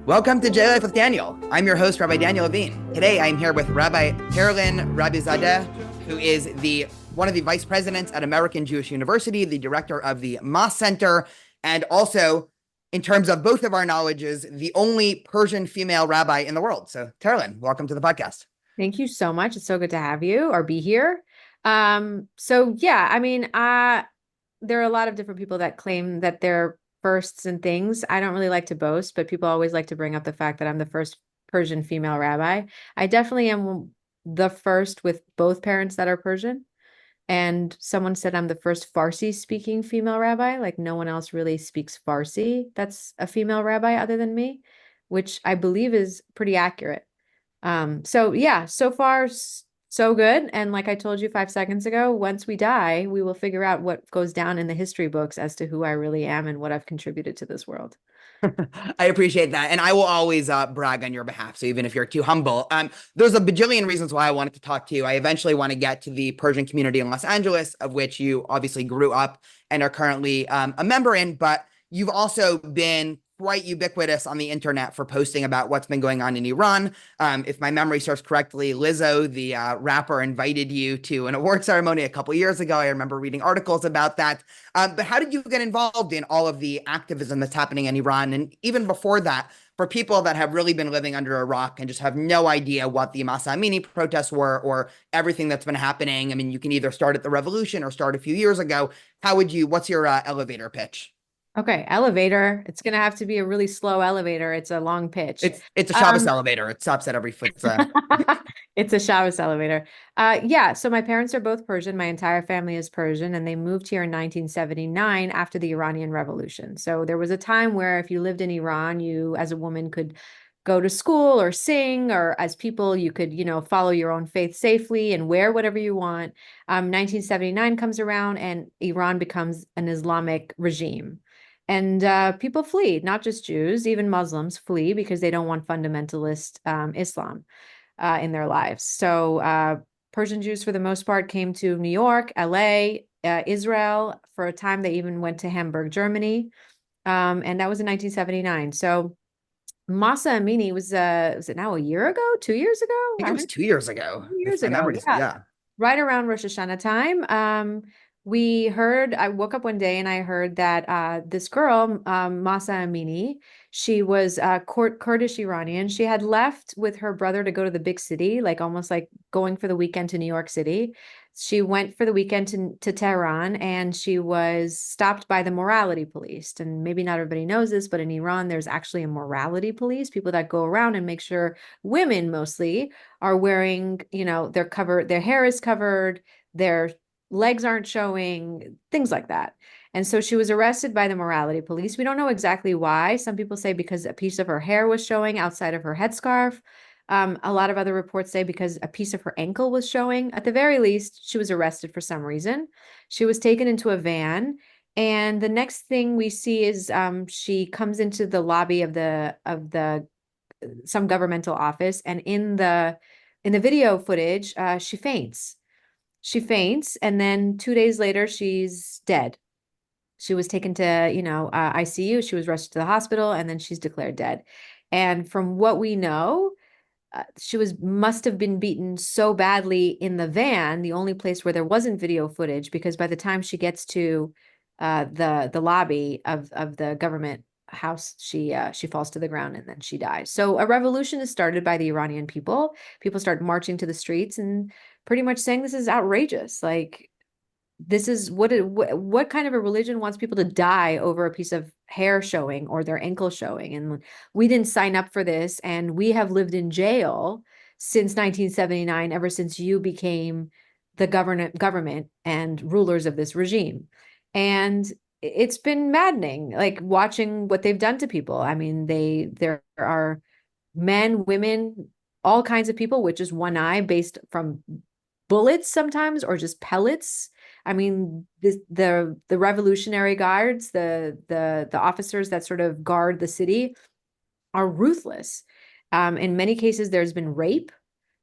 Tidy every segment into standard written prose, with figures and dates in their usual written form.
Welcome to J Life with Daniel. I'm your host, Rabbi Daniel Levine. Today, I'm here with Rabbi Tarlan Rabizadeh, who is one of the vice presidents at American Jewish University, the director of the Moss Center, and also, in terms of both of our knowledges, the only Persian female rabbi in the world. So, Tarlan, welcome to the podcast. Thank you so much. It's so good to have you or be here. There are a lot of different people that claim that they're firsts and things. I don't really like to boast, but people always like to bring up the fact that I'm the first Persian female rabbi. I definitely am the first with both parents that are Persian. And someone said I'm the first Farsi speaking female rabbi. Like no one else really speaks Farsi that's a female rabbi other than me, which I believe is pretty accurate. So far so good. And like I told you 5 seconds ago, once we die, we will figure out what goes down in the history books as to who I really am and what I've contributed to this world. I appreciate that. And I will always brag on your behalf. So even if you're too humble, there's a bajillion reasons why I wanted to talk to you. I eventually want to get to the Persian community in Los Angeles, of which you obviously grew up and are currently a member in, but you've also been quite ubiquitous on the internet for posting about what's been going on in Iran. If my memory serves correctly, Lizzo, the rapper, invited you to an award ceremony a couple years ago. I remember reading articles about that. But how did you get involved in all of the activism that's happening in Iran? And even before that, for people that have really been living under a rock and just have no idea what the Masa Amini protests were or everything that's been happening. I mean, you can either start at the revolution or start a few years ago. What's your elevator pitch? Okay, elevator. It's gonna have to be a really slow elevator. It's a long pitch. It's a Shabbos Um, elevator. It stops at every foot. It's a Shabbos elevator. Yeah, so my parents are both Persian. My entire family is Persian, and they moved here in 1979 after the Iranian Revolution. So there was a time where if you lived in Iran, you as a woman could go to school or sing, or as people, you could, follow your own faith safely and wear whatever you want. 1979 comes around and Iran becomes an Islamic regime. And people flee, not just Jews, even Muslims flee because they don't want fundamentalist Islam in their lives. So Persian Jews, for the most part, came to New York, LA, Israel. For a time, they even went to Hamburg, Germany. And that was in 1979. So Masa Amini was it now a year ago, 2 years ago? I think I it don't was know, 2 years ago, if years my ago. memory is, Yeah, yeah. right around Rosh Hashanah time. I woke up one day and I heard that this girl, Masa Amini, she was Kurdish Iranian. She had left with her brother to go to the big city, like almost like going for the weekend to New York City. She went for the weekend to Tehran and she was stopped by the morality police. And maybe not everybody knows this, but in Iran, there's actually a morality police, people that go around and make sure women mostly are wearing, they're covered, their hair is covered, their legs aren't showing, things like that. And so she was arrested by the morality police. We don't know exactly why. Some people say because a piece of her hair was showing outside of her headscarf. A lot of other reports say because a piece of her ankle was showing. At the very least, she was arrested for some reason. She was taken into a van. And the next thing we see is she comes into the lobby of the some governmental office, and in the video footage, she faints. She faints, and then 2 days later, she's dead. She was taken to, ICU. She was rushed to the hospital, and then she's declared dead. And from what we know, she must have been beaten so badly in the van, the only place where there wasn't video footage, because by the time she gets to the lobby of the government house, she falls to the ground and then she dies. So a revolution is started by the Iranian people. People start marching to the streets and pretty much saying this is outrageous. Like this is what kind of a religion wants people to die over a piece of hair showing or their ankle showing? And we didn't sign up for this, and we have lived in jail since 1979, ever since you became the government and rulers of this regime. And it's been maddening, like watching what they've done to people. I mean, there are men, women, all kinds of people with just one eye based from bullets sometimes or just pellets. I mean, the Revolutionary Guards, the officers that sort of guard the city are ruthless. In many cases, there's been rape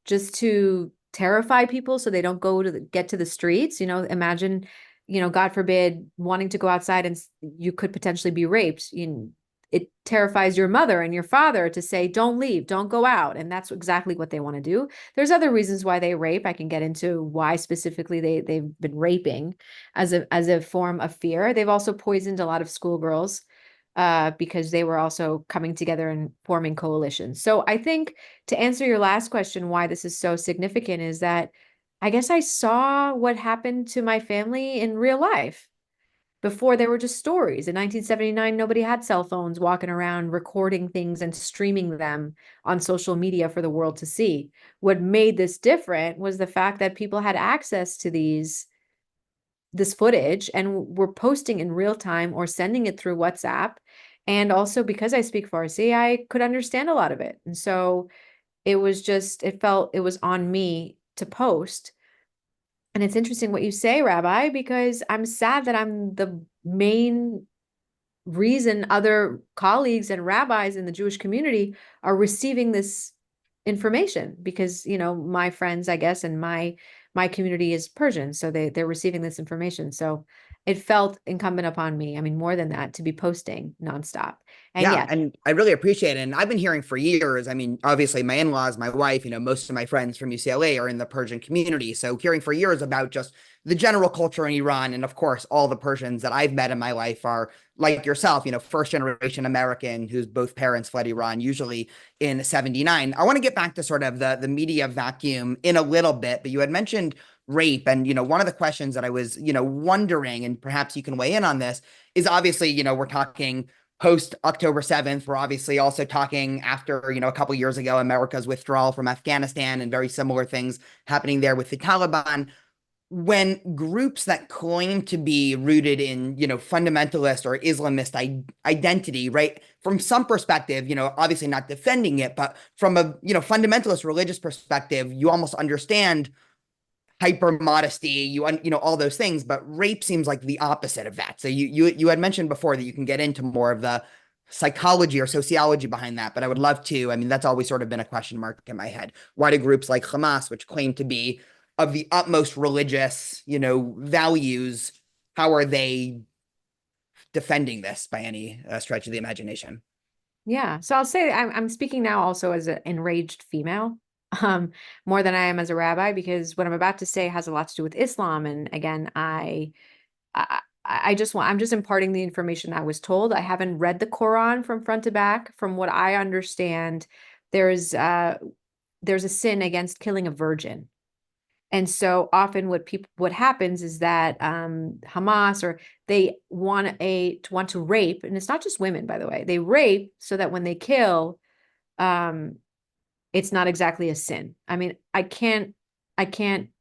just to terrify people so they don't get to the streets. Imagine, God forbid, wanting to go outside and you could potentially be raped. it terrifies your mother and your father to say, don't leave, don't go out. And that's exactly what they want to do. There's other reasons why they rape. I can get into why specifically they've been raping as a form of fear. They've also poisoned a lot of schoolgirls because they were also coming together and forming coalitions. So I think to answer your last question, why this is so significant is that I guess I saw what happened to my family in real life. Before there were just stories. In 1979, nobody had cell phones walking around recording things and streaming them on social media for the world to see. What made this different was the fact that people had access to this footage and were posting in real time or sending it through WhatsApp. And also because I speak Farsi, I could understand a lot of it. And so it felt it was on me to post. And it's interesting what you say, Rabbi, because I'm sad that I'm the main reason other colleagues and rabbis in the Jewish community are receiving this information because, my friends, I guess, and my community is Persian, so they're receiving this information. So it felt incumbent upon me, I mean, more than that, to be posting nonstop. And Yeah, yeah, and I really appreciate it. And I've been hearing for years. I mean, obviously, my in-laws, my wife, most of my friends from UCLA are in the Persian community. So hearing for years about just the general culture in Iran. And of course, all the Persians that I've met in my life are like yourself, first generation American whose both parents fled Iran, usually in 79. I want to get back to sort of the media vacuum in a little bit, but you had mentioned rape. And, one of the questions that I was, wondering, and perhaps you can weigh in on this, is obviously, we're talking post October 7th. We're obviously also talking after, a couple years ago, America's withdrawal from Afghanistan and very similar things happening there with the Taliban. When groups that claim to be rooted in, fundamentalist or Islamist identity, right? From some perspective, obviously not defending it, but from a, fundamentalist religious perspective, you almost understand hyper modesty, all those things, but rape seems like the opposite of that. So you had mentioned before that you can get into more of the psychology or sociology behind that, but I would love to. I mean, that's always sort of been a question mark in my head. Why do groups like Hamas, which claim to be of the utmost religious, values, how are they defending this by any stretch of the imagination? yeah. So I'll say I'm speaking now also as an enraged female, um, more than I am as a rabbi, because what I'm about to say has a lot to do with Islam. And again, I'm just imparting the information I was told. I haven't read the Quran from front to back. From what I understand, there's there's a sin against killing a virgin. And so often what happens is that Hamas or they want to rape, and it's not just women, by the way. They rape so that when they kill, um, it's not exactly a sin. I mean, I can't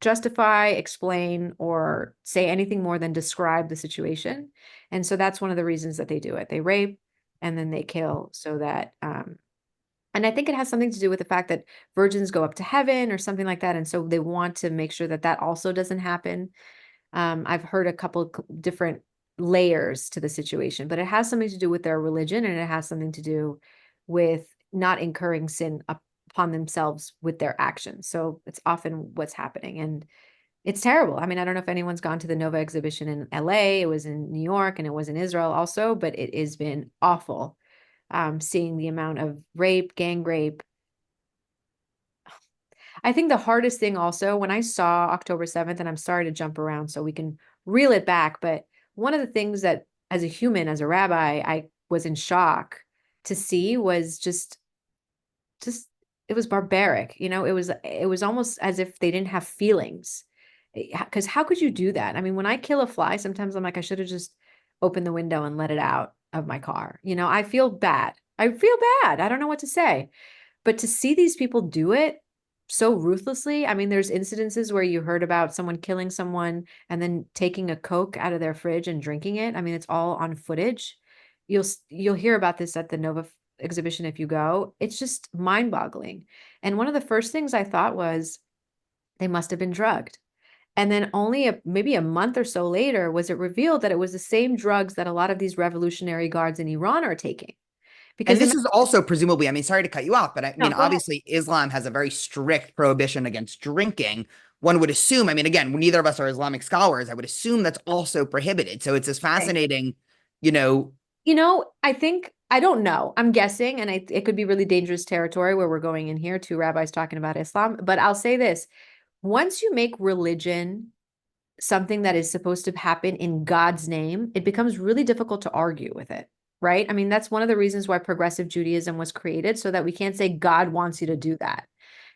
justify, explain, or say anything more than describe the situation. And so that's one of the reasons that they do it. They rape and then they kill so that and I think it has something to do with the fact that virgins go up to heaven or something like that. And so they want to make sure that that also doesn't happen. I've heard a couple different layers to the situation, but it has something to do with their religion and it has something to do with not incurring sin upon themselves with their actions. So it's often what's happening. And it's terrible. I mean, I don't know if anyone's gone to the Nova exhibition in LA. It was in New York and it was in Israel also, but it has been awful seeing the amount of rape, gang rape. I think the hardest thing also, when I saw October 7th, and I'm sorry to jump around so we can reel it back, but one of the things that as a human, as a rabbi, I was in shock to see was just it was barbaric. It was almost as if they didn't have feelings. Because how could you do that? I mean, when I kill a fly, sometimes I'm like, I should have just opened the window and let it out of my car. I feel bad. I feel bad. I don't know what to say. But to see these people do it so ruthlessly, I mean, there's incidences where you heard about someone killing someone and then taking a Coke out of their fridge and drinking it. I mean, it's all on footage. You'll hear about this at the Nova exhibition if you go. It's just mind-boggling. And one of the first things I thought was they must have been drugged. And then only maybe a month or so later was it revealed that it was the same drugs that a lot of these revolutionary guards in Iran are taking. And Because this is also presumably, I mean, sorry to cut you off, but I no, mean, go ahead. obviously, Islam has a very strict prohibition against drinking. One would assume, I mean, again, neither of us are Islamic scholars. I would assume that's also prohibited. So it's this Okay. fascinating, you know, I think I don't know. I'm guessing, and it could be really dangerous territory where we're going in here, two rabbis talking about Islam. But I'll say this, once you make religion something that is supposed to happen in God's name, it becomes really difficult to argue with it, right? I mean, that's one of the reasons why progressive Judaism was created, so that we can't say God wants you to do that.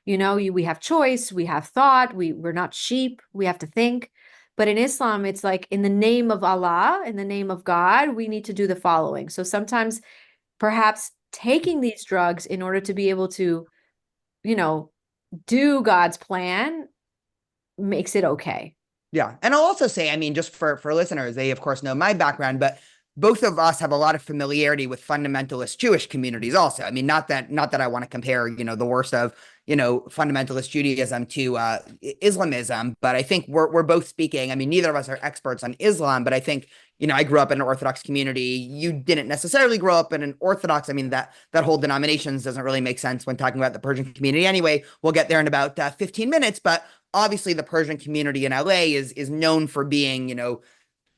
We have choice, we have thought, we're not sheep, we have to think. But in Islam, it's like, in the name of Allah, in the name of God, we need to do the following. So sometimes perhaps taking these drugs in order to be able to, you know, do God's plan makes it okay. Yeah. And I'll also say, I mean, just for listeners, they of course know my background, but both of us have a lot of familiarity with fundamentalist Jewish communities also. I mean, not that I want to compare, the worst of, fundamentalist Judaism to Islamism, but I think we're both speaking. I mean, neither of us are experts on Islam, but I think, I grew up in an Orthodox community. You didn't necessarily grow up in an Orthodox. I mean, that whole denominations doesn't really make sense when talking about the Persian community. Anyway, we'll get there in about 15 minutes, but obviously the Persian community in LA is known for being,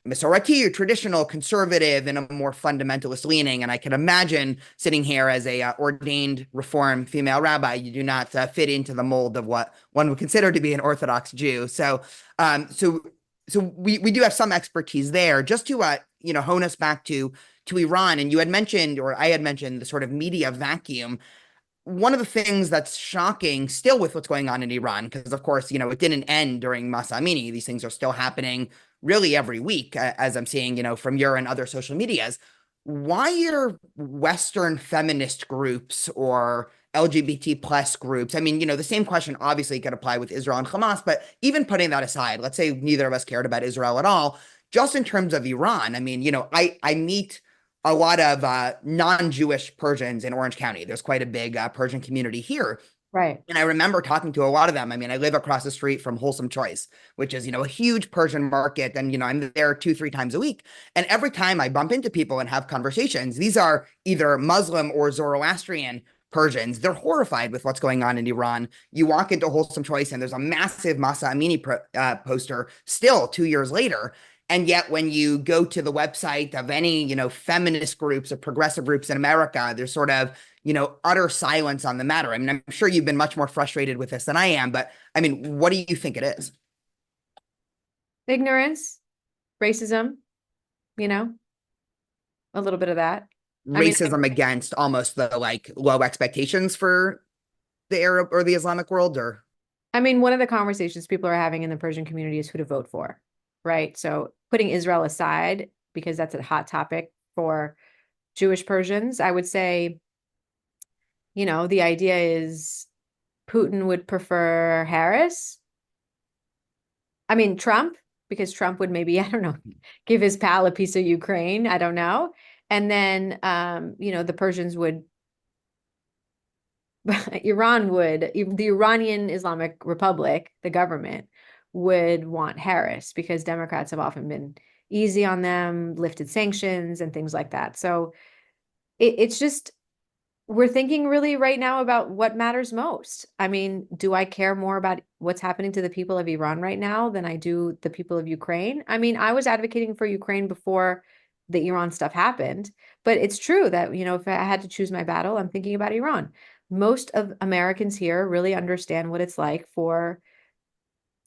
Masorati or traditional, conservative, and a more fundamentalist leaning. And I can imagine sitting here as a ordained Reform female rabbi, you do not fit into the mold of what one would consider to be an Orthodox Jew. So we do have some expertise there. Just to hone us back to Iran, and you had mentioned, or I had mentioned, the sort of media vacuum. One of the things that's shocking still with what's going on in Iran, because of course, it didn't end during Masa Amini. These things are still happening really every week, as I'm seeing, from your and other social medias. Why are Western feminist groups or LGBT plus groups? I mean, the same question obviously could apply with Israel and Hamas, but even putting that aside, let's say neither of us cared about Israel at all, just in terms of Iran, I mean, I meet a lot of non-Jewish Persians in Orange County. There's quite a big Persian community here. Right. And I remember talking to a lot of them. I mean, I live across the street from Wholesome Choice, which is, a huge Persian market. And, I'm there 2-3 times a week. And every time I bump into people and have conversations, these are either Muslim or Zoroastrian Persians. They're horrified with what's going on in Iran. You walk into Wholesome Choice and there's a massive Masa Amini poster still 2 years later. And yet when you go to the website of any, feminist groups or progressive groups in America, there's sort of, utter silence on the matter. I mean, I'm sure you've been much more frustrated with this than I am, but I mean, what do you think it is? Ignorance, racism, a little bit of that. Racism against almost the low expectations for the Arab or the Islamic world, or? I mean, one of the conversations people are having in the Persian community is who to vote for, right? So putting Israel aside, because that's a hot topic for Jewish Persians, I would say, the idea is Putin would prefer Harris. I mean, Trump, because Trump would maybe, I don't know, give his pal a piece of Ukraine. I don't know. And then, the Persians would, the Iranian Islamic Republic, the government, would want Harris, because Democrats have often been easy on them, lifted sanctions and things like that. So it's just, we're thinking really right now about what matters most. I mean, do I care more about what's happening to the people of Iran right now than I do the people of Ukraine? I mean, I was advocating for Ukraine before the Iran stuff happened, but it's true that, if I had to choose my battle, I'm thinking about Iran. Most of Americans here really understand what it's like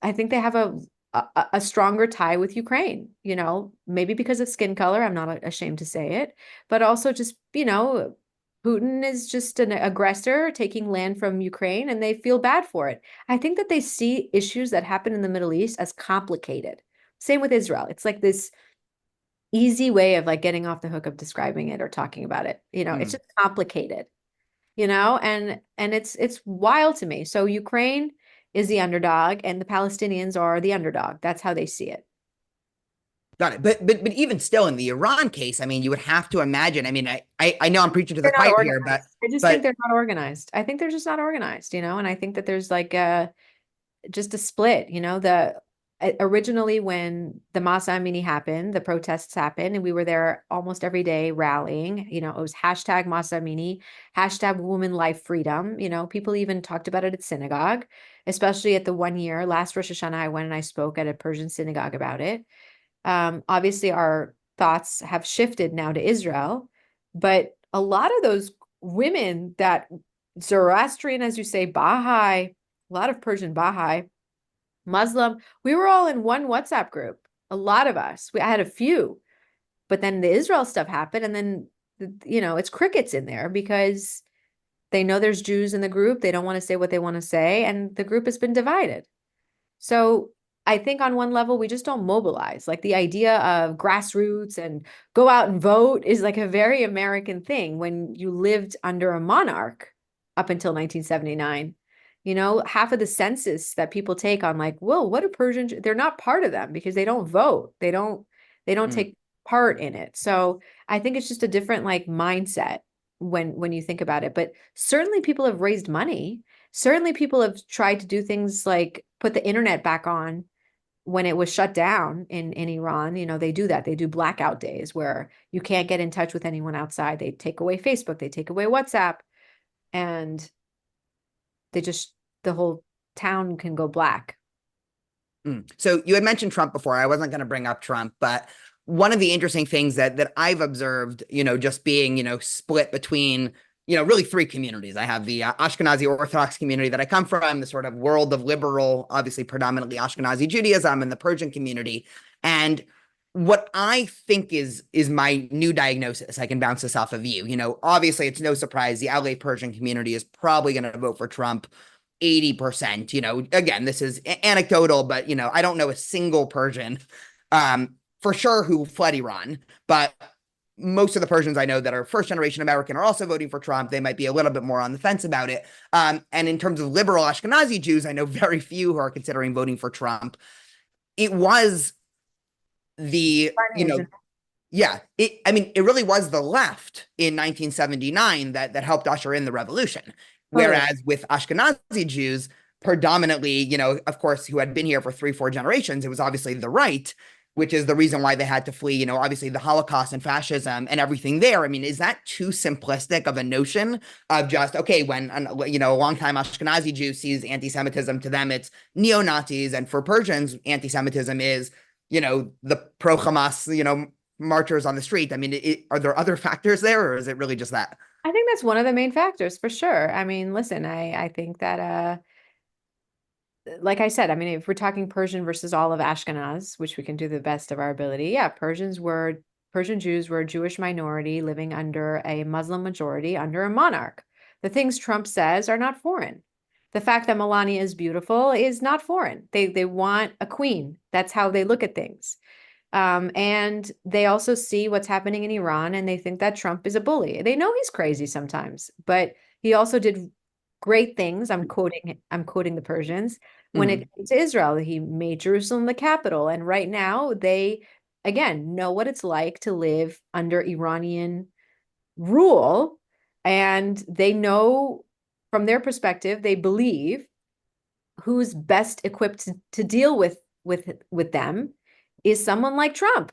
I think they have a stronger tie with Ukraine, maybe because of skin color. I'm not ashamed to say it, but also just, Putin is just an aggressor taking land from Ukraine, and they feel bad for it. I think that they see issues that happen in the Middle East as complicated. Same with Israel. It's like this easy way of getting off the hook of describing it or talking about it. It's just complicated, and it's wild to me. So Ukraine is the underdog and the Palestinians are the underdog. That's how they see it. Got it. But even still in the Iran case, I mean, you would have to imagine. I mean, I know I'm preaching to the choir here, but I just think they're not organized. I think they're just not organized, and I think that there's just a split, originally when the Masa Amini happened, the protests happened, and we were there almost every day rallying. It was hashtag Masa Amini, hashtag woman life freedom. People even talked about it at synagogue, especially at the 1 year last Rosh Hashanah, I went and I spoke at a Persian synagogue about it. Obviously, our thoughts have shifted now to Israel, but a lot of those women that Zoroastrian, as you say, Baha'i, a lot of Persian Baha'i, Muslim, we were all in one WhatsApp group. A lot of us. I had a few, but then the Israel stuff happened, and then it's crickets in there because they know there's Jews in the group. They don't want to say what they want to say, and the group has been divided. So I think on one level, we just don't mobilize. Like the idea of grassroots and go out and vote is like a very American thing when you lived under a monarch up until 1979. Half of the census that people take on like, whoa, what are Persian? They're not part of them because they don't vote. They don't take part in it. So I think it's just a different like mindset when you think about it. But certainly people have raised money. Certainly people have tried to do things like put the internet back on when it was shut down in Iran. They do that. They do blackout days where you can't get in touch with anyone outside. They take away Facebook, they take away WhatsApp, and the whole town can go black. So you had mentioned Trump before. I wasn't going to bring up Trump, but one of the interesting things that I've observed, just being, split between, really three communities. I have the Ashkenazi Orthodox community that I come from, the sort of world of liberal, obviously predominantly Ashkenazi Judaism, and the Persian community. And what I think is my new diagnosis, I can bounce this off of you. Obviously it's no surprise the LA Persian community is probably going to vote for Trump 80%. Again, this is anecdotal, but I don't know a single Persian for sure who fled Iran, but most of the Persians I know that are first generation American are also voting for Trump. They might be a little bit more on the fence about it. And in terms of liberal Ashkenazi Jews, I know very few who are considering voting for Trump. It was the, it really was the left in 1979 that helped usher in the revolution. Whereas with Ashkenazi Jews, predominantly, of course, who had been here for 3-4 generations, it was obviously the right, which is the reason why they had to flee, obviously the Holocaust and fascism and everything there. I mean, is that too simplistic of a notion of just, okay, when, a longtime Ashkenazi Jew sees anti-Semitism, to them it's neo-Nazis, and for Persians, anti-Semitism is, the pro-Hamas, marchers on the street. I mean, are there other factors there, or is it really just that? I think that's one of the main factors for sure. I mean, listen, I think that like I said, I mean, if we're talking Persian versus all of Ashkenaz, which we can do the best of our ability, yeah, Persian Jews were a Jewish minority living under a Muslim majority under a monarch. The things Trump says are not foreign. The fact that Melania is beautiful is not foreign. They want a queen. That's how they look at things. And they also see what's happening in Iran, and they think that Trump is a bully. They know he's crazy sometimes, but he also did great things. I'm quoting the Persians. When it came to Israel, he made Jerusalem the capital. And right now they, again, know what it's like to live under Iranian rule. And they know from their perspective, they believe who's best equipped to deal with them is someone like Trump,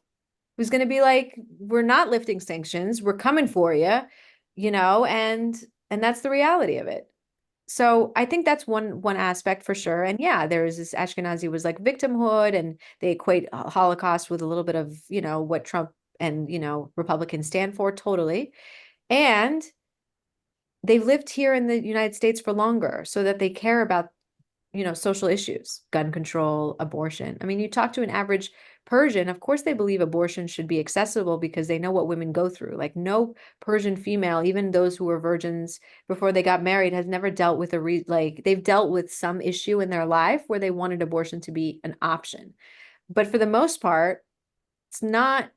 who's going to be like, we're not lifting sanctions, we're coming for you, and that's the reality of it. So I think that's one aspect for sure. And yeah, there's this Ashkenazi was like victimhood, and they equate Holocaust with a little bit of, what Trump and, Republicans stand for, totally. And they've lived here in the United States for longer so that they care about, social issues, gun control, abortion. I mean, you talk to an average Persian, of course they believe abortion should be accessible because they know what women go through. Like no Persian female, even those who were virgins before they got married, has never dealt with they've dealt with some issue in their life where they wanted abortion to be an option. But for the most part, it's not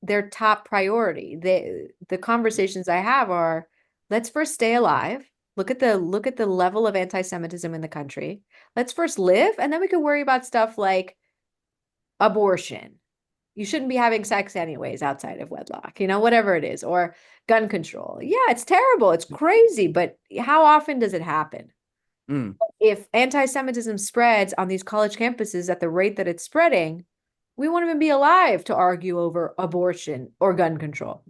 their top priority. The conversations I have are, let's first stay alive. Look at the level of anti-Semitism in the country. Let's first live, and then we can worry about stuff like abortion. You shouldn't be having sex anyways outside of wedlock, whatever it is, or gun control. Yeah, it's terrible. It's crazy, but how often does it happen? If anti-Semitism spreads on these college campuses at the rate that it's spreading, we won't even be alive to argue over abortion or gun control.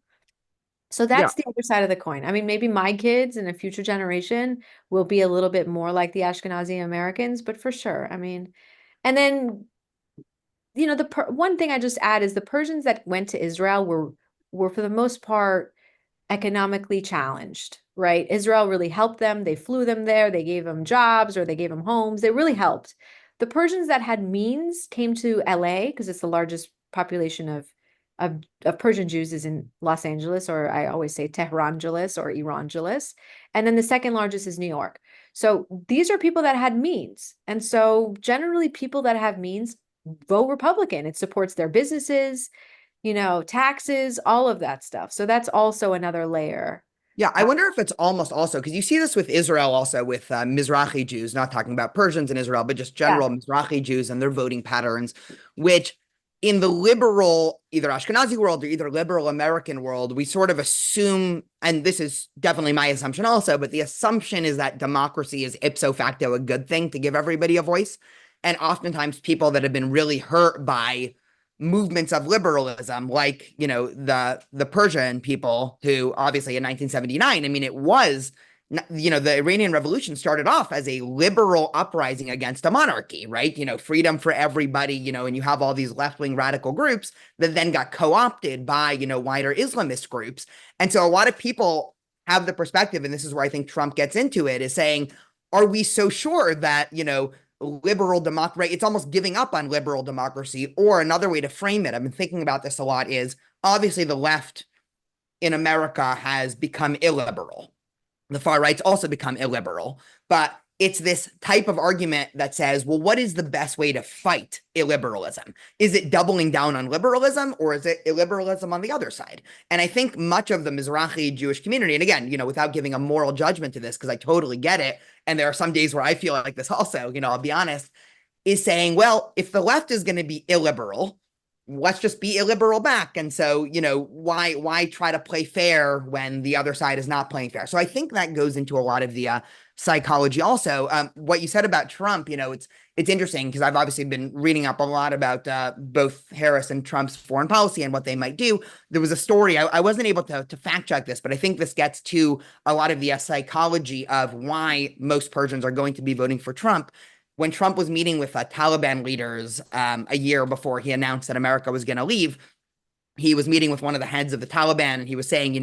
So that's the other side of the coin. I mean, maybe my kids in a future generation will be a little bit more like the Ashkenazi Americans, but for sure. I mean, and then one thing I just add is the Persians that went to Israel were for the most part economically challenged, right? Israel really helped them. They flew them there. They gave them jobs or they gave them homes. They really helped. The Persians that had means came to LA because it's the largest population of Persian Jews is in Los Angeles, or I always say Tehrangeles or Irangeles. And then the second largest is New York. So these are people that had means. And so generally people that have means vote Republican. It supports their businesses, taxes, all of that stuff. So that's also another layer. Yeah, I wonder if it's almost also because you see this with Israel also with Mizrahi Jews, not talking about Persians in Israel, but just Yeah. general Mizrahi Jews and their voting patterns, which in the liberal, either Ashkenazi world or either liberal American world, we sort of assume, and this is definitely my assumption also, but the assumption is that democracy is ipso facto a good thing to give everybody a voice. And oftentimes people that have been really hurt by movements of liberalism, like, the Persian people who obviously in 1979, I mean, it was, the Iranian Revolution started off as a liberal uprising against a monarchy, right? Freedom for everybody, and you have all these left-wing radical groups that then got co-opted by, wider Islamist groups. And so a lot of people have the perspective, and this is where I think Trump gets into it, is saying, are we so sure that, liberal democracy, it's almost giving up on liberal democracy? Or another way to frame it, I've been thinking about this a lot, is obviously the left in America has become illiberal. The far right's also become illiberal, but it's this type of argument that says, well, what is the best way to fight illiberalism? Is it doubling down on liberalism, or is it illiberalism on the other side? And I think much of the Mizrahi Jewish community, and again, without giving a moral judgment to this, because I totally get it, and there are some days where I feel like this also, I'll be honest, is saying, well, if the left is going to be illiberal, let's just be illiberal back. And so, why try to play fair when the other side is not playing fair? So I think that goes into a lot of the psychology also. What you said about Trump, it's interesting because I've obviously been reading up a lot about both Harris and Trump's foreign policy and what they might do. There was a story, I wasn't able to fact check this, but I think this gets to a lot of the psychology of why most Persians are going to be voting for Trump. When Trump was meeting with Taliban leaders a year before he announced that America was going to leave, he was meeting with one of the heads of the Taliban, and he was saying,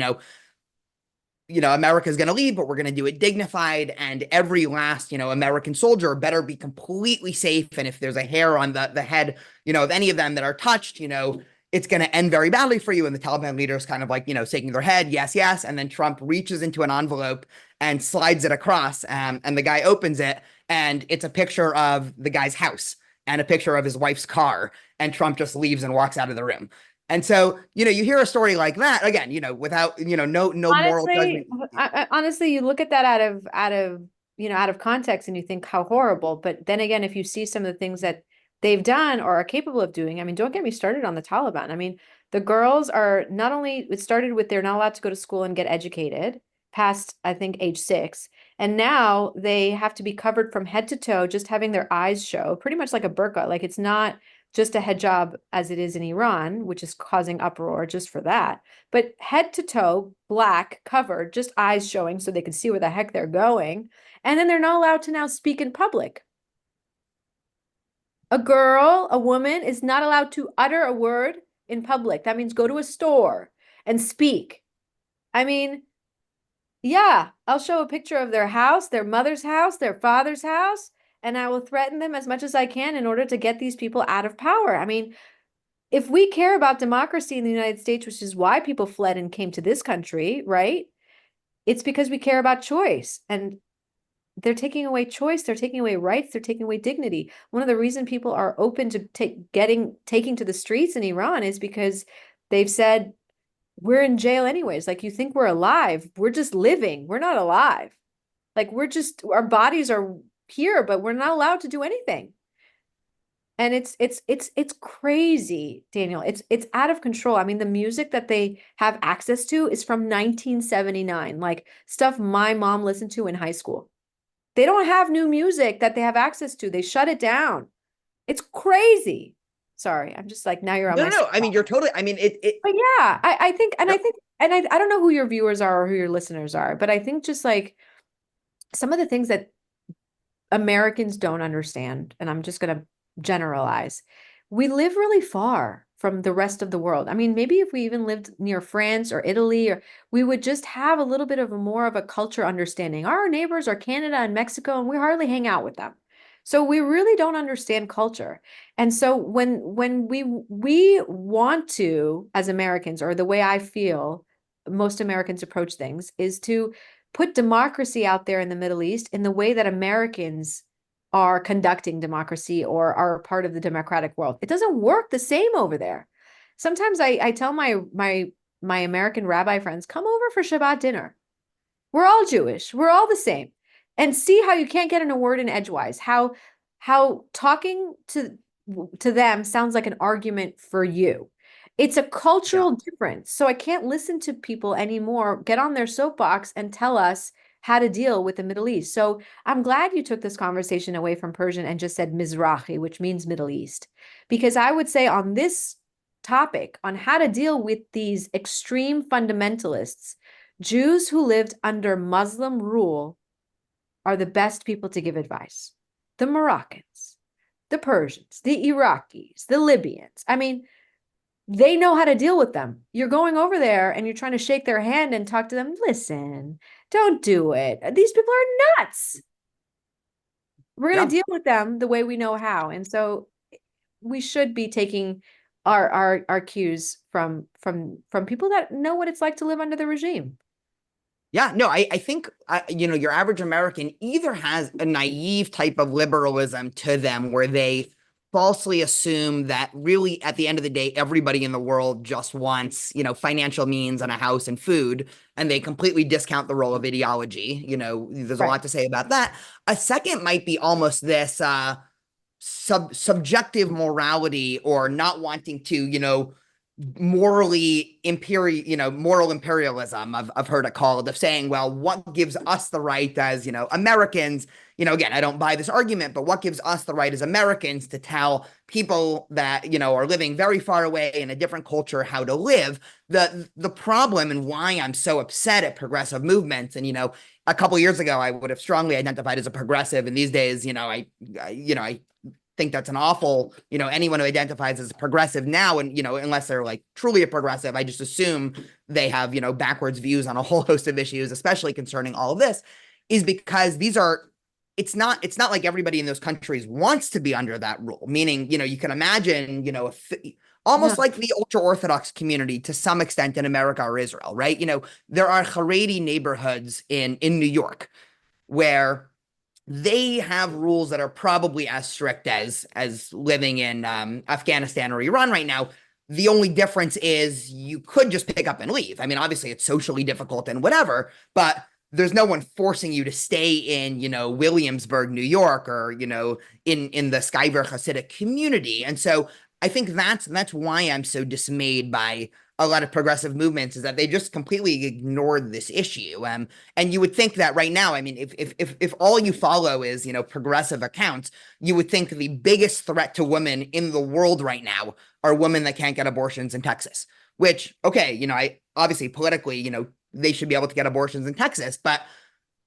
America's going to leave, but we're going to do it dignified. And every last, American soldier better be completely safe. And if there's a hair on the head, of any of them that are touched, it's going to end very badly for you. And the Taliban leaders kind of like, shaking their head, yes, yes. And then Trump reaches into an envelope and slides it across. And the guy opens it, and it's a picture of the guy's house and a picture of his wife's car. And Trump just leaves and walks out of the room. And so, you hear a story like that again, without, no moral Honestly, judgment. honestly, you look at that out of context and you think how horrible. But then again, if you see some of the things that they've done or are capable of doing, I mean, don't get me started on the Taliban. I mean, the girls are not only, it started with they're not allowed to go to school and get educated past, I think, age 6. And now they have to be covered from head to toe, just having their eyes show, pretty much like a burqa. Like it's not just a hijab as it is in Iran, which is causing uproar just for that. But head to toe, black, covered, just eyes showing so they can see where the heck they're going. And then they're not allowed to now speak in public. A girl, a woman is not allowed to utter a word in public. That means go to a store and speak. I mean, yeah, I'll show a picture of their house, their mother's house, their father's house, and I will threaten them as much as I can in order to get these people out of power. I mean, if we care about democracy in the United States, which is why people fled and came to this country, right? It's because we care about choice. And they're taking away choice, they're taking away rights, they're taking away dignity. One of the reasons people are open to taking to the streets in Iran is because they've said, we're in jail anyways. Like, you think we're alive. We're just living. We're not alive. Like, our bodies are here, but we're not allowed to do anything. And it's crazy, Daniel. It's out of control. I mean, the music that they have access to is from 1979, like stuff my mom listened to in high school. They don't have new music that they have access to. They shut it down. It's crazy. Sorry, I'm just like, now you're on No, my no, I mean, you're totally, I mean, But yeah, I think, and no, I think, and I don't know who your viewers are or who your listeners are, but I think just like some of the things that Americans don't understand, and I'm just going to generalize, we live really far from the rest of the world. I mean, maybe if we even lived near France or Italy, or we would just have a little bit of a more of a culture understanding. Our neighbors are Canada and Mexico, and we hardly hang out with them. So we really don't understand culture. And so when we want to, as Americans, or the way I feel most Americans approach things, is to put democracy out there in the Middle East in the way that Americans are conducting democracy or are part of the democratic world. It doesn't work the same over there. Sometimes I tell my American rabbi friends, come over for Shabbat dinner. We're all Jewish. We're all the same. And see how you can't get in a word in edgewise. How talking to them sounds like an argument for you. It's a Yeah. cultural difference. So I can't listen to people anymore get on their soapbox and tell us how to deal with the Middle East. So I'm glad you took this conversation away from Persian and just said Mizrahi, which means Middle East. Because I would say on this topic, on how to deal with these extreme fundamentalists, Jews who lived under Muslim rule are the best people to give advice. The Moroccans, the Persians, the Iraqis, the Libyans. I mean, they know how to deal with them. You're going over there and you're trying to shake their hand and talk to them. Listen, don't do it. These people are nuts. We're going Yeah. to deal with them the way we know how. And so we should be taking our cues from people that know what it's like to live under the regime. Yeah, no, I think, your average American either has a naive type of liberalism to them where they falsely assume that really at the end of the day, everybody in the world just wants, financial means and a house and food, and they completely discount the role of ideology. There's a Right. lot to say about that. A second might be almost this subjective morality or not wanting to, morally imperial, moral imperialism. I've heard it called, of saying, well, what gives us the right as, Americans, again, I don't buy this argument, but what gives us the right as Americans to tell people that, are living very far away in a different culture how to live? The problem and why I'm so upset at progressive movements, and, a couple years ago, I would have strongly identified as a progressive. And these days, I think that's an awful, anyone who identifies as progressive now, and, unless they're like truly a progressive, I just assume they have, backwards views on a whole host of issues, especially concerning all of this, is because it's not like everybody in those countries wants to be under that rule. Meaning, you can imagine, No. almost like the ultra Orthodox community to some extent in America or Israel, right? There are Haredi neighborhoods in New York where they have rules that are probably as strict as living in Afghanistan or Iran right now. The only difference is you could just pick up and leave. I mean, obviously it's socially difficult and whatever, but there's no one forcing you to stay in, Williamsburg, New York, or, in the Skyver Hasidic community. And so I think that's why I'm so dismayed by a lot of progressive movements, is that they just completely ignored this issue. And you would think that right now, I mean, if all you follow is, progressive accounts, you would think the biggest threat to women in the world right now are women that can't get abortions in Texas. Which, okay, I obviously politically, they should be able to get abortions in Texas, but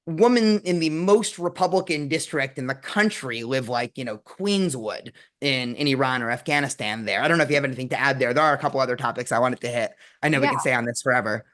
women in the most Republican district in the country live like, Queens would in Iran or Afghanistan there. I don't know if you have anything to add there. There are a couple other topics I wanted to hit. I know we Yeah. can stay on this forever.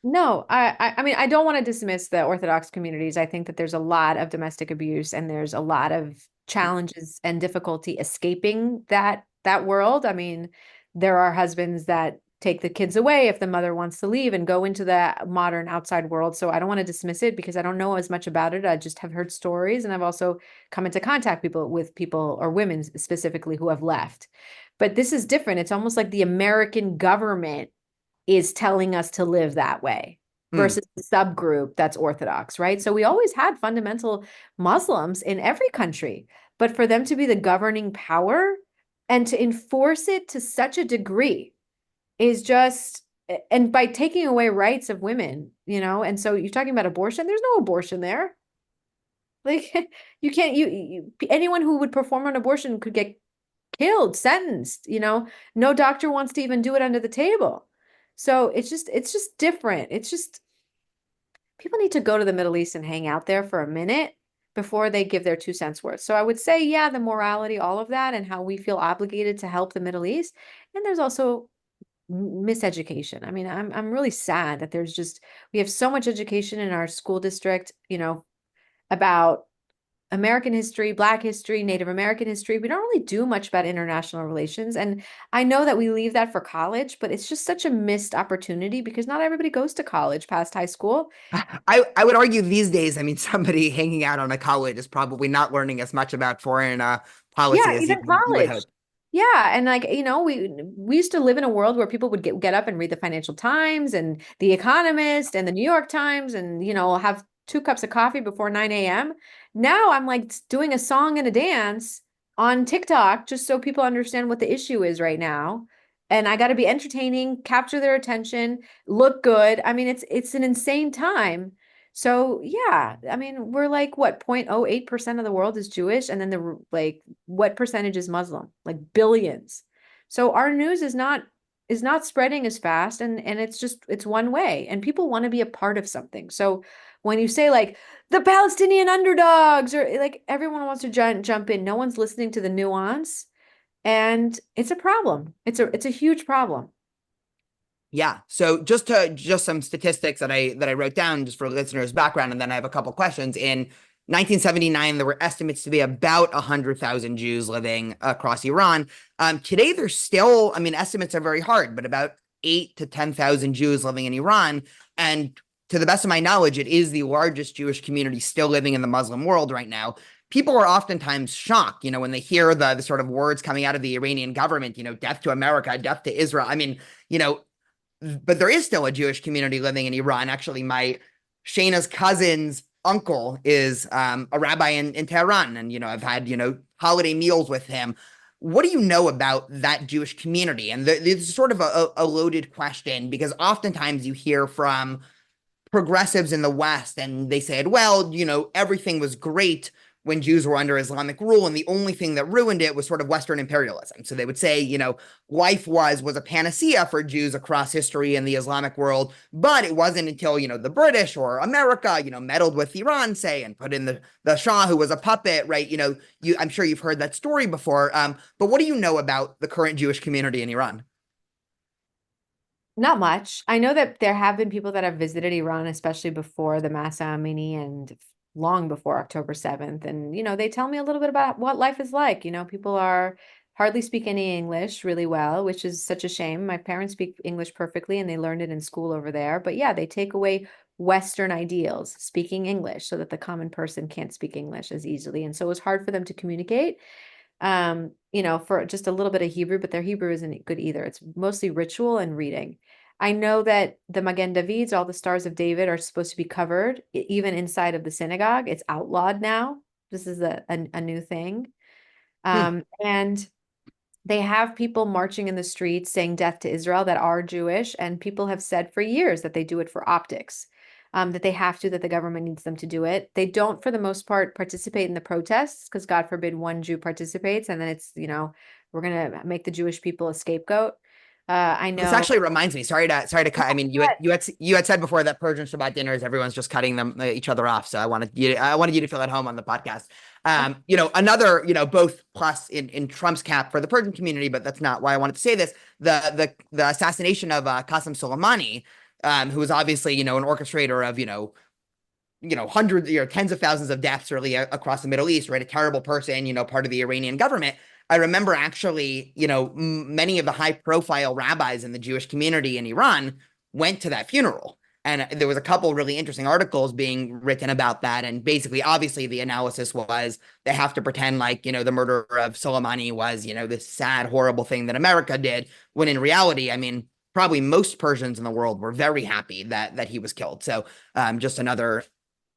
No, I mean, I don't want to dismiss the Orthodox communities. I think that there's a lot of domestic abuse and there's a lot of challenges and difficulty escaping that world. I mean, there are husbands that take the kids away if the mother wants to leave and go into the modern outside world. So I don't want to dismiss it because I don't know as much about it. I just have heard stories, and I've also come into contact with people or women specifically who have left. But this is different. It's almost like the American government is telling us to live that way Mm, versus the subgroup that's Orthodox, right? So we always had fundamental Muslims in every country, but for them to be the governing power and to enforce it to such a degree is just, and by taking away rights of women, and so you're talking about abortion, there's no abortion there. Like you can't, anyone who would perform an abortion could get killed, sentenced, no doctor wants to even do it under the table. So it's just different. It's just people need to go to the Middle East and hang out there for a minute before they give their 2 cents worth. So I would say, yeah, the morality, all of that, and how we feel obligated to help the Middle East. And there's also miseducation. I mean, I'm really sad that we have so much education in our school district, about American history, Black history, Native American history. We don't really do much about international relations. And I know that we leave that for college, but it's just such a missed opportunity because not everybody goes to college past high school. I would argue these days, I mean, somebody hanging out on a college is probably not learning as much about foreign policy Yeah, as even you would college. hope. Yeah, and like, we used to live in a world where people would get up and read the Financial Times and The Economist and the New York Times and, have 2 cups of coffee before 9 a.m. Now I'm like doing a song and a dance on TikTok just so people understand what the issue is right now. And I got to be entertaining, capture their attention, look good. I mean, it's an insane time. So yeah, I mean, we're like what, 0.08% of the world is Jewish, and then like what percentage is Muslim? Like billions. So our news is not spreading as fast, and it's one way, and people want to be a part of something. So when you say like the Palestinian underdogs, or like everyone wants to jump in, no one's listening to the nuance, and it's a problem. It's a huge problem. Yeah. So just some statistics that I wrote down just for listeners' background, and then I have a couple questions. In 1979, there were estimates to be about 100,000 Jews living across Iran. Today, there's still, I mean, estimates are very hard, but about 8 to 10,000 Jews living in Iran. And to the best of my knowledge, it is the largest Jewish community still living in the Muslim world right now. People are oftentimes shocked, when they hear the sort of words coming out of the Iranian government, death to America, death to Israel. I mean, but there is still a Jewish community living in Iran. Actually, my Shayna's cousin's uncle is a rabbi in Tehran, and I've had holiday meals with him. What do you know about that Jewish community? And this is sort of a loaded question because oftentimes you hear from progressives in the West and they said, well, everything was great when Jews were under Islamic rule, and the only thing that ruined it was sort of Western imperialism. So they would say, life was a panacea for Jews across history in the Islamic world, but it wasn't until, the British or America, meddled with Iran, say, and put in the Shah, who was a puppet, right? I'm sure you've heard that story before. But what do you know about the current Jewish community in Iran? Not much. I know that there have been people that have visited Iran, especially before the Masa Amini and long before October 7th. And, they tell me a little bit about what life is like. People are hardly speak any English really well, which is such a shame. My parents speak English perfectly and they learned it in school over there. But yeah, they take away Western ideals, speaking English, so that the common person can't speak English as easily. And so it's hard for them to communicate. For just a little bit of Hebrew, but their Hebrew isn't good either. It's mostly ritual and reading. I know that the Magen Davids, all the stars of David, are supposed to be covered even inside of the synagogue. It's outlawed now. This is a new thing. Hmm. And they have people marching in the streets saying death to Israel that are Jewish, and people have said for years that they do it for optics, that they have to, that the government needs them to do it. They don't, for the most part, participate in the protests because God forbid one Jew participates, and then it's, we're gonna make the Jewish people a scapegoat. I This know. actually reminds me. Sorry to cut. I mean, you had said before that Persian Shabbat dinners, everyone's just cutting them each other off. So I wanted you to feel at home on the podcast. Another both plus in Trump's cap for the Persian community, but that's not why I wanted to say this. The assassination of Qasem Soleimani, who was obviously an orchestrator of hundreds, tens of thousands of deaths really across the Middle East, right? A terrible person, part of the Iranian government. I remember actually, many of the high profile rabbis in the Jewish community in Iran went to that funeral. And there was a couple really interesting articles being written about that. And basically, obviously, the analysis was they have to pretend like, the murder of Soleimani was, this sad, horrible thing that America did, when in reality, I mean, probably most Persians in the world were very happy that he was killed. So just another.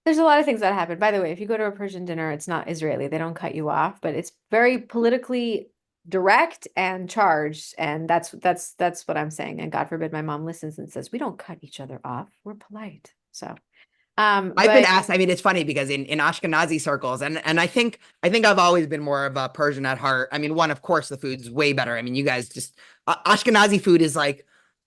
There's a lot of things that happen. By the way, if you go to a Persian dinner, it's not Israeli. They don't cut you off, but it's very politically direct and charged. And that's what I'm saying. And God forbid my mom listens and says, we don't cut each other off. We're polite. So, I've been but asked. I mean, it's funny because in Ashkenazi circles, and I think I've always been more of a Persian at heart. I mean, one, of course, the food's way better. I mean, you guys just Ashkenazi food is like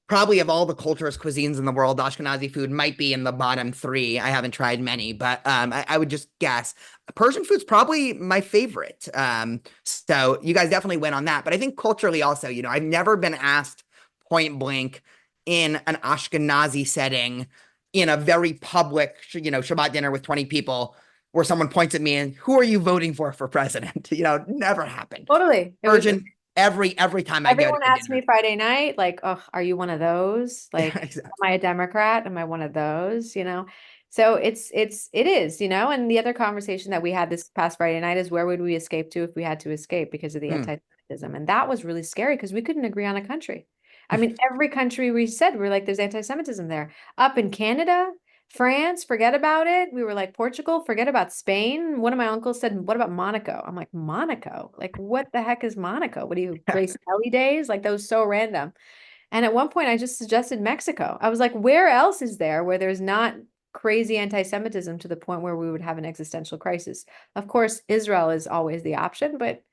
probably of all the cultures, cuisines in the world, Ashkenazi food might be in the bottom three. I haven't tried many, but I would just guess Persian food's probably my favorite. So you guys definitely win on that. But I think culturally also, I've never been asked point blank in an Ashkenazi setting in a very public, Shabbat dinner with 20 people where someone points at me and who are you voting for president? Never happened. Totally. It was Persian every time I go to everyone a asked me dinner. Friday night, like, oh, are you one of those? Like, Exactly. am I a Democrat? Am I one of those? So it is, and the other conversation that we had this past Friday night is where would we escape to if we had to escape because of the Hmm. anti-Semitism? And that was really scary because we couldn't agree on a country. I mean, every country we said, we're like, there's anti-Semitism there. Up in Canada, France, forget about it. We were like, Portugal, forget about Spain. One of my uncles said, what about Monaco? I'm like, Monaco? Like, what the heck is Monaco? What do you, Grace Kelly days? Like, that was so random. And at one point, I just suggested Mexico. I was like, where else is there where there's not crazy anti-Semitism to the point where we would have an existential crisis? Of course, Israel is always the option, but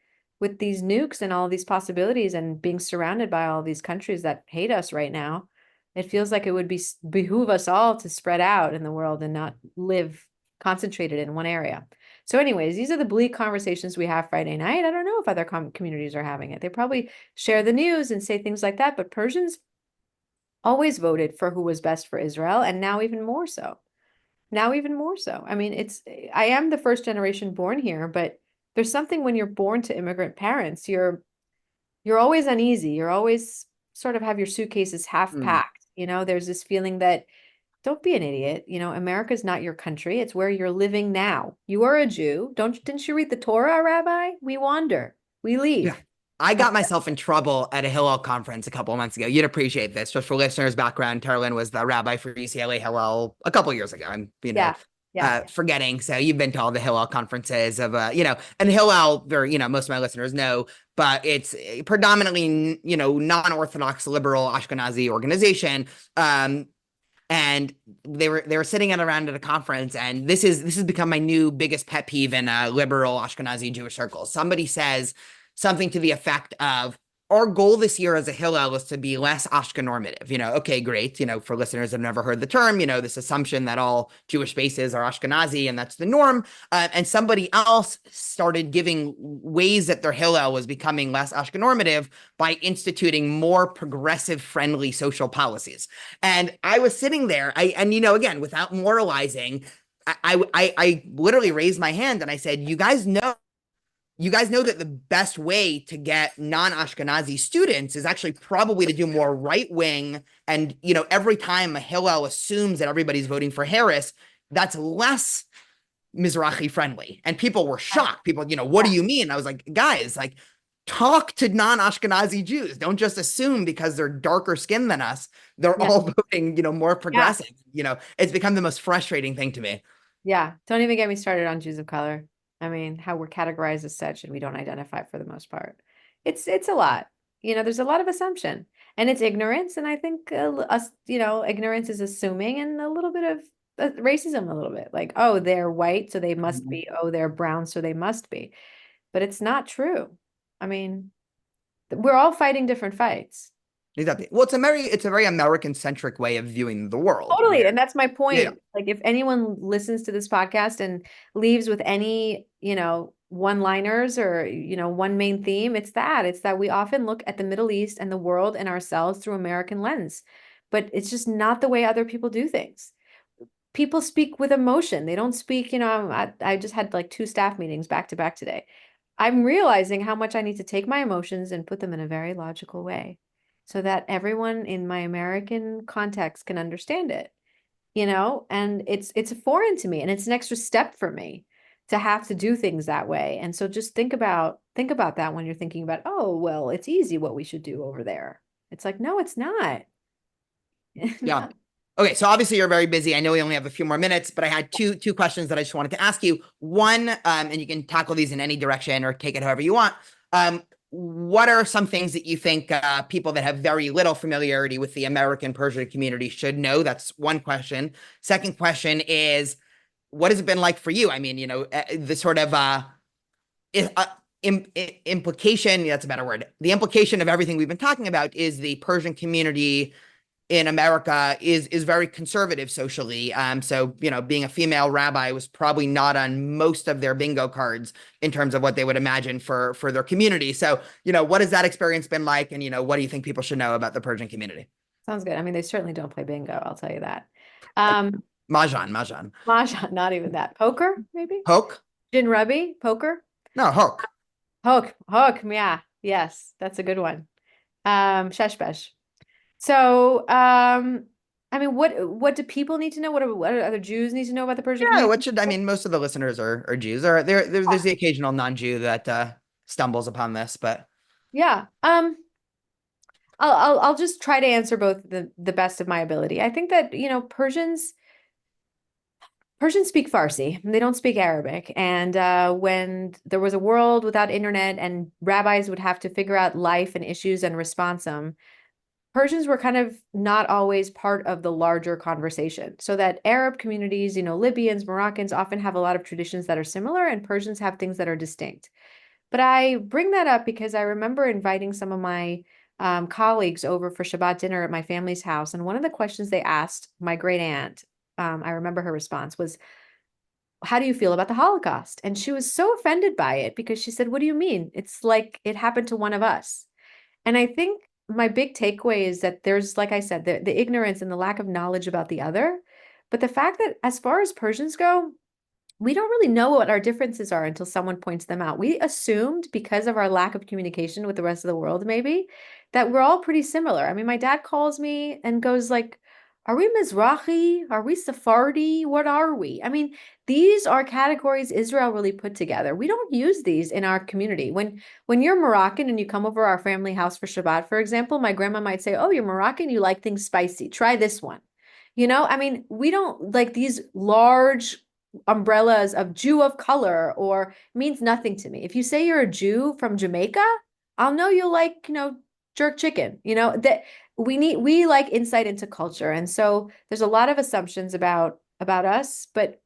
with these nukes and all these possibilities and being surrounded by all these countries that hate us right now, it feels like it would behoove us all to spread out in the world and not live concentrated in one area. So anyways, these are the bleak conversations we have Friday night. I don't know if other communities are having it. They probably share the news and say things like that, but Persians always voted for who was best for Israel, and now even more so. Now even more so. I mean, I am the first generation born here, but there's something when you're born to immigrant parents, you're always uneasy. You're always sort of have your suitcases half Hmm. packed. There's this feeling that don't be an idiot. America's not your country. It's where you're living now. You are a Jew. Didn't you read the Torah, Rabbi? We wander. We Yeah. leave. I That's got myself in trouble at a Hillel conference a couple of months ago. You'd appreciate this. Just for listeners' background, Tarlan was the rabbi for UCLA Hillel a couple of years ago. I'm, yeah. Yeah. forgetting. So you've been to all the Hillel conferences of, and Hillel, most of my listeners know, but it's predominantly, non-Orthodox liberal Ashkenazi organization. And they were sitting around at a conference, and this has become my new biggest pet peeve in liberal Ashkenazi Jewish circles. Somebody says something to the effect of, our goal this year as a Hillel is to be less Ashkenormative. Okay, great. For listeners that have never heard the term, this assumption that all Jewish spaces are Ashkenazi and that's the norm. And somebody else started giving ways that their Hillel was becoming less Ashkenormative by instituting more progressive friendly social policies. And I was sitting there, again, without moralizing, I literally raised my hand and I said, you guys know that the best way to get non-Ashkenazi students is actually probably to do more right-wing. And, every time a Hillel assumes that everybody's voting for Harris, that's less Mizrahi friendly. And people were shocked. People, what do Yeah. you mean? I was like, guys, like, talk to non-Ashkenazi Jews. Don't just assume because they're darker skinned than us, they're Yeah. all voting, more Yeah. progressive. It's become the most frustrating thing to me. Yeah. Don't even get me started on Jews of color. I mean, how we're categorized as such and we don't identify for the most part. It's a lot. There's a lot of assumption and it's ignorance. And I think ignorance is assuming and a little bit of racism, a little bit like, oh, they're white, so they must be. Oh, they're brown, so they must be. But it's not true. I mean, we're all fighting different fights. Exactly. Well, it's a very American centric way of viewing the world Totally. where, And that's my yeah, point. Like if anyone listens to this podcast and leaves with any, one-liners or, one main theme, it's that we often look at the Middle East and the world and ourselves through American lens, but it's just not the way other people do things. People speak with emotion. They don't speak, I just had like 2 staff meetings back to back today. I'm realizing how much I need to take my emotions and put them in a very logical way so that everyone in my American context can understand it, and it's foreign to me and it's an extra step for me to have to do things that way. And so just think about that when you're thinking about, oh, well, it's easy what we should do over there. It's like, no, it's not. yeah. No. Okay, so obviously you're very busy. I know we only have a few more minutes, but I had two questions that I just wanted to ask you. One, and you can tackle these in any direction or take it however you want. What are some things that you think people that have very little familiarity with the American Persian community should know? That's one question. Second question is, what has it been like for you? I mean, the sort of implication, that's a better word. The implication of everything we've been talking about is the Persian community in America is very conservative socially. So, you know, being a female rabbi was probably not on most of their bingo cards in terms of what they would imagine for their community. So, you know, what has that experience been like? And, you know, what do you think people should know about the Persian community? Sounds good. I mean, they certainly don't play bingo, I'll tell you that. Uh, Mahjong. Mahjong, not even that. Poker, maybe? Hoke? Gin Rabbi, poker? No, hoke. Hook, yeah. Yes, that's a good one. Sheshbesh. So, I mean, what do people need to know? What do other Jews need to know about the Persian Yeah, community? I mean, most of the listeners are Jews. There's the occasional non-Jew that stumbles upon this, but Yeah. I'll just try to answer both the best of my ability. I think that, you know, Persians speak Farsi. They don't speak Arabic. And when there was a world without internet and rabbis would have to figure out life and issues and response them, Persians were kind of not always part of the larger conversation. So that Arab communities, you know, Libyans, Moroccans often have a lot of traditions that are similar, and Persians have things that are distinct. But I bring that up because I remember inviting some of my colleagues over for Shabbat dinner at my family's house. And one of the questions they asked my great aunt, I remember her response was, how do you feel about the Holocaust? And she was so offended by it because she said, what do you mean? It's like it happened to one of us. And I think my big takeaway is that there's, like I said, the ignorance and the lack of knowledge about the other. But the fact that as far as Persians go, we don't really know what our differences are until someone points them out. We assumed because of our lack of communication with the rest of the world, maybe, that we're all pretty similar. I mean, my dad calls me and goes like, are we Mizrahi? Are we Sephardi? What are we? I mean, these are categories Israel really put together. We don't use these in our community. When you're Moroccan and you come over our family house for Shabbat, for example, my grandma might say, oh, you're Moroccan, you like things spicy. Try this one. You know, I mean, we don't like these large umbrellas of Jew of color or means nothing to me. If you say you're a Jew from Jamaica, I'll know you'll like, you know, jerk chicken, you know, that we like insight into culture. And so there's a lot of assumptions about us, but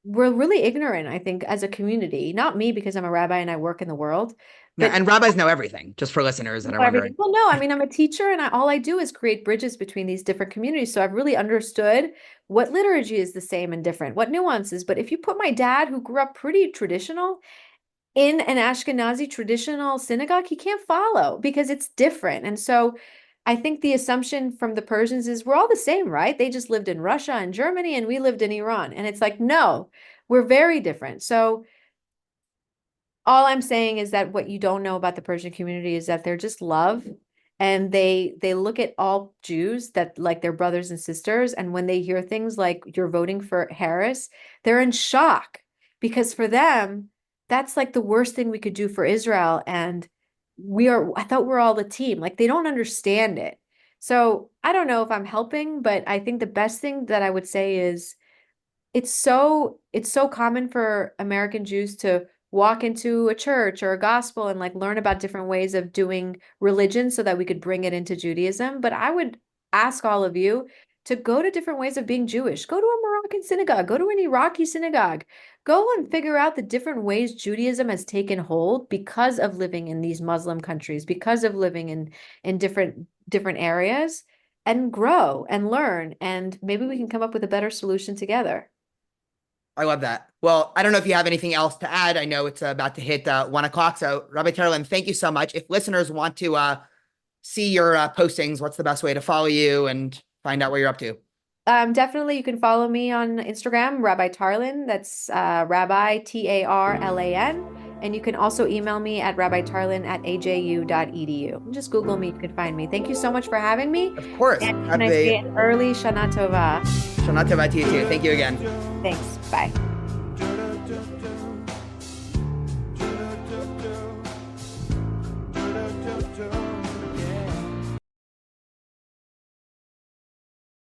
we're really ignorant, I think, as a community. Not me because I'm a rabbi and I work in the world, yeah, but and rabbis know everything, just for listeners that are wondering. well, no, I mean, I'm a teacher and all I do is create bridges between these different communities. So I've really understood what liturgy is the same and different, what nuances. But if you put my dad, who grew up pretty traditional, in an Ashkenazi traditional synagogue, he can't follow because it's different. And so I think the assumption from the Persians is we're all the same, right? They just lived in Russia and Germany and we lived in Iran. And it's like, no, we're very different. So all I'm saying is that what you don't know about the Persian community is that they're just love, and they look at all Jews that like their brothers and sisters, and when they hear things like you're voting for Harris, they're in shock because for them that's like the worst thing we could do for Israel, and I thought we're all a team. Like they don't understand it. So I don't know if I'm helping, but I think the best thing that I would say is it's so common for American Jews to walk into a church or a gospel and like learn about different ways of doing religion so that we could bring it into Judaism. But I would ask all of you to go to different ways of being Jewish. Go to a Moroccan synagogue, go to an Iraqi synagogue, go and figure out the different ways Judaism has taken hold because of living in these Muslim countries, because of living in different areas, and grow and learn. And maybe we can come up with a better solution together. I love that. Well, I don't know if you have anything else to add. I know it's about to hit 1 o'clock. So, Rabbi Tarlan, thank you so much. If listeners want to see your postings, what's the best way to follow you and find out what you're up to? Definitely, you can follow me on Instagram, Rabbi Tarlan. That's Rabbi Tarlan. And you can also email me at rabbitarlan@aju.edu. Just Google me, you can find me. Thank you so much for having me. Of course. And can I say an early Shana Tova? Shana Tova to you too. Thank you again. Thanks. Bye.